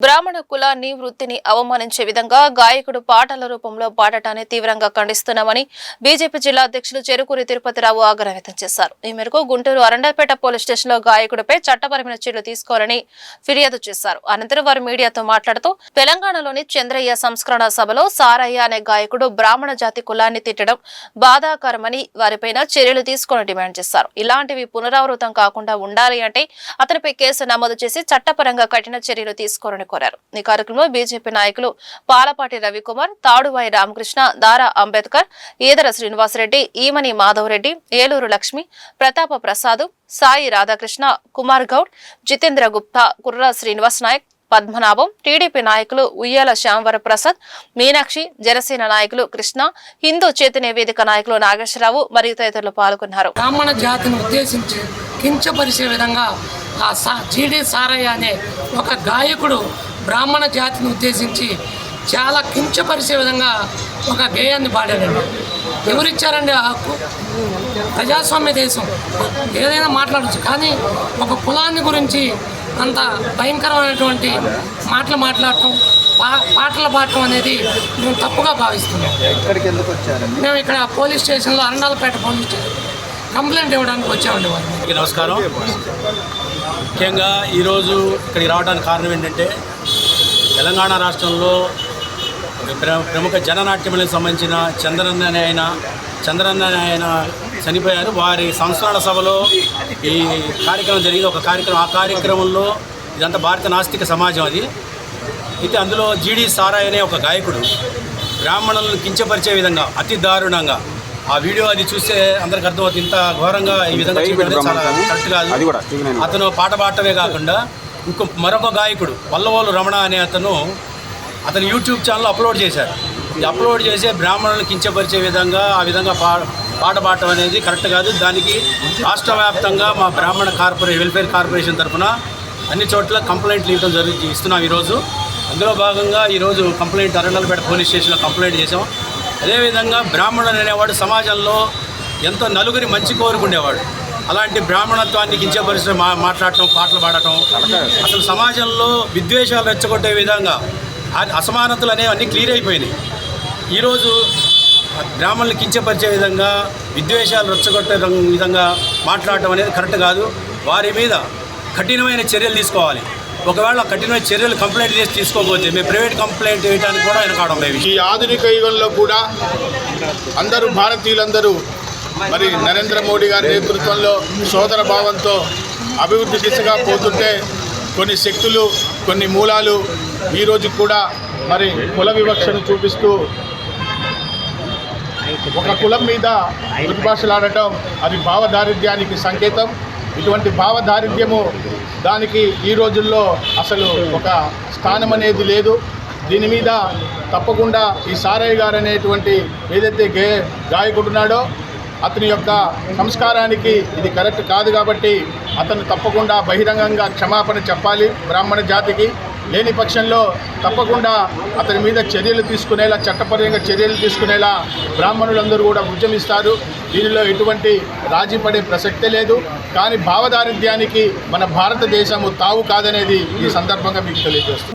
బ్రాహ్మణ కులాన్ని వృత్తిని అవమానించే విధంగా గాయకుడు పాటల రూపంలో పాడటాన్ని తీవ్రంగా ఖండిస్తున్నామని బీజేపీ జిల్లా అధ్యక్షులు చెరుకూరి తిరుపతిరావు ఆగ్రహం వ్యక్తం చేశారు. ఈ మేరకు గుంటూరు అరండల్పేట పోలీస్ స్టేషన్లో గాయకుడిపై చట్టపరమైన చర్యలు తీసుకోవాలని ఫిర్యాదు చేశారు. అనంతరం వారు మీడియాతో మాట్లాడుతూ తెలంగాణలోని చంద్రయ్య సంస్కరణ సభలో సారయ్య అనే గాయకుడు బ్రాహ్మణ జాతి కులాన్ని తిట్టడం బాధాకరమని వారిపైన చర్యలు తీసుకోవాలని డిమాండ్ చేశారు. ఇలాంటివి పునరావృతం కాకుండా ఉండాలి అంటే అతనిపై కేసు నమోదు చేసి చట్టపరంగా కఠిన చర్యలు తీసుకోవాలని కోరారు. ఈ కార్యక్రమంలో బీజేపీ నాయకులు పాలపాటి రవికుమార్, తాడువాయి రామకృష్ణ, దారా అంబేద్కర్, ఈదర శ్రీనివాసరెడ్డి, ఈమని మాధవరెడ్డి, ఏలూరు లక్ష్మి, ప్రతాప ప్రసాద్, సాయి రాధాకృష్ణ, కుమార్ గౌడ్, జితేంద్ర గుప్తా, కుర్ర శ్రీనివాస్ నాయక్, పద్మనాభం, టీడీపీ నాయకులు ఉయ్యాల శ్యాంవర ప్రసాద్, మీనాక్షి, జనసేన నాయకులు కృష్ణ, హిందూ చైతన్య వేదిక నాయకులు నాగేశ్వరరావు మరియు తదితరులు పాల్గొన్నారు. బ్రాహ్మణ జాతిని ఉద్దేశించి కించపరిచే విధంగా జీడి సారయ్య అనే ఒక గాయకుడు బ్రాహ్మణ జాతిని ఉద్దేశించి చాలా కించపరిచే విధంగా ఒక గేయాన్ని పాడాడండి. ఎవరిచ్చారండి ఆ హక్కు? ప్రజాస్వామ్య దేశం, ఏదైనా మాట్లాడచ్చు. కానీ ఒక కులాన్ని గురించి అంత భయంకరమైనటువంటి మాటలు మాట్లాడటం, పాటలు పాడటం అనేది మేము తప్పుగా భావిస్తున్నాం. మేము ఇక్కడ పోలీస్ స్టేషన్లో అరండాలపేట పోలీస్ స్టేషన్ కంప్లైంట్ ఇవ్వడానికి వచ్చామండి. వారికి నమస్కారం. ముఖ్యంగా ఈరోజు ఇక్కడికి రావడానికి కారణం ఏంటంటే తెలంగాణ రాష్ట్రంలో ప్రముఖ జననాట్యములకు సంబంధించిన చంద్రన్న ఆయన చనిపోయారు. వారి సంస్మరణ సభలో ఈ కార్యక్రమం జరిగింది. ఒక కార్యక్రమం, ఆ కార్యక్రమంలో ఇదంతా భారత నాస్తిక సమాజం అది. అయితే అందులో జీడి సారాయ్ అనే ఒక గాయకుడు బ్రాహ్మణులను కించపరిచే విధంగా అతి దారుణంగా ఆ వీడియో అది చూస్తే అందరికి అర్థమవుతుంది. ఇంత ఘోరంగా ఈ విధంగా చేయడం చాలా కరెక్ట్ కాదు. అతను పాట పాడటమే కాకుండా మరొక గాయకుడు పల్లవోలు రమణ అనే అతను యూట్యూబ్ ఛానల్ అప్లోడ్ చేశారు. ఇది అప్లోడ్ చేసే బ్రాహ్మణులను కించపరిచే విధంగా ఆ విధంగా పాట పాడటం అనేది కరెక్ట్ కాదు. దానికి రాష్ట్ర వ్యాప్తంగా మా బ్రాహ్మణ వెల్ఫేర్ కార్పొరేషన్ తరఫున అన్ని చోట్ల కంప్లైంట్లు ఇస్తున్నాం ఈరోజు. అందులో భాగంగా ఈరోజు కంప్లైంట్ అరండల్పేట పోలీస్ స్టేషన్లో కంప్లైంట్ చేసాం. అదేవిధంగా బ్రాహ్మణుడు అనేవాడు సమాజంలో ఎంతో నలుగురి మంచి కోరుకునేవాడు. అలాంటి బ్రాహ్మణత్వాన్ని కించపరిచి మాట్లాడటం, పాటలు పాడటం, అసలు సమాజంలో విద్వేషాలు రెచ్చగొట్టే విధంగా అసమానతలు అనేవి అన్నీ క్లియర్ అయిపోయినాయి. ఈరోజు బ్రాహ్మణులు కించపరిచే విధంగా, విద్వేషాలు రెచ్చగొట్టే విధంగా మాట్లాడటం అనేది కరెక్ట్ కాదు. వారి మీద కఠినమైన చర్యలు తీసుకోవాలి. ఒకవేళ కఠినమైన చర్యలు కంప్లైంట్ చేసి తీసుకోకపోతే మేము ప్రైవేట్ కంప్లైంట్ వేయడానికి కూడా వెనకాడం లేదు. ఈ ఆధునిక యుగంలో కూడా అందరూ భారతీయులందరూ మరి నరేంద్ర మోడీ గారి నేతృత్వంలో సోదర భావంతో అభివృద్ధి దిశగా పోతుంటే కొన్ని శక్తులు, కొన్ని మూలాలు ఈరోజు కూడా మరి కుల వివక్షను చూపిస్తూ ఒక కులం మీద దుర్భాషలాడటం అది భావదారిద్ర్యానికి సంకేతం. ఇటువంటి భావదారిద్ర్యము దానికి ఈ రోజుల్లో అసలు ఒక స్థానం అనేది లేదు. దీని మీద తప్పకుండా ఈ సారయ్య గారు అనేటువంటి ఏదైతే గాయకుడున్నాడో అతని యొక్క సంస్కారానికి ఇది కరెక్ట్ కాదు. కాబట్టి అతను తప్పకుండా బహిరంగంగా క్షమాపణ చెప్పాలి బ్రాహ్మణ జాతికి. లేని పక్షంలో తప్పకుండా అతని మీద చర్యలు తీసుకునేలా, చట్టపరంగా చర్యలు తీసుకునేలా బ్రాహ్మణులందరూ కూడా ఉద్యమిస్తారు. దీనిలో ఎటువంటి రాజీ పడే ప్రసక్తే లేదు. కానీ భావదారిద్ర్యానికి మన భారతదేశము తావు కాదనేది ఈ సందర్భంగా మీకు తెలియజేస్తుంది.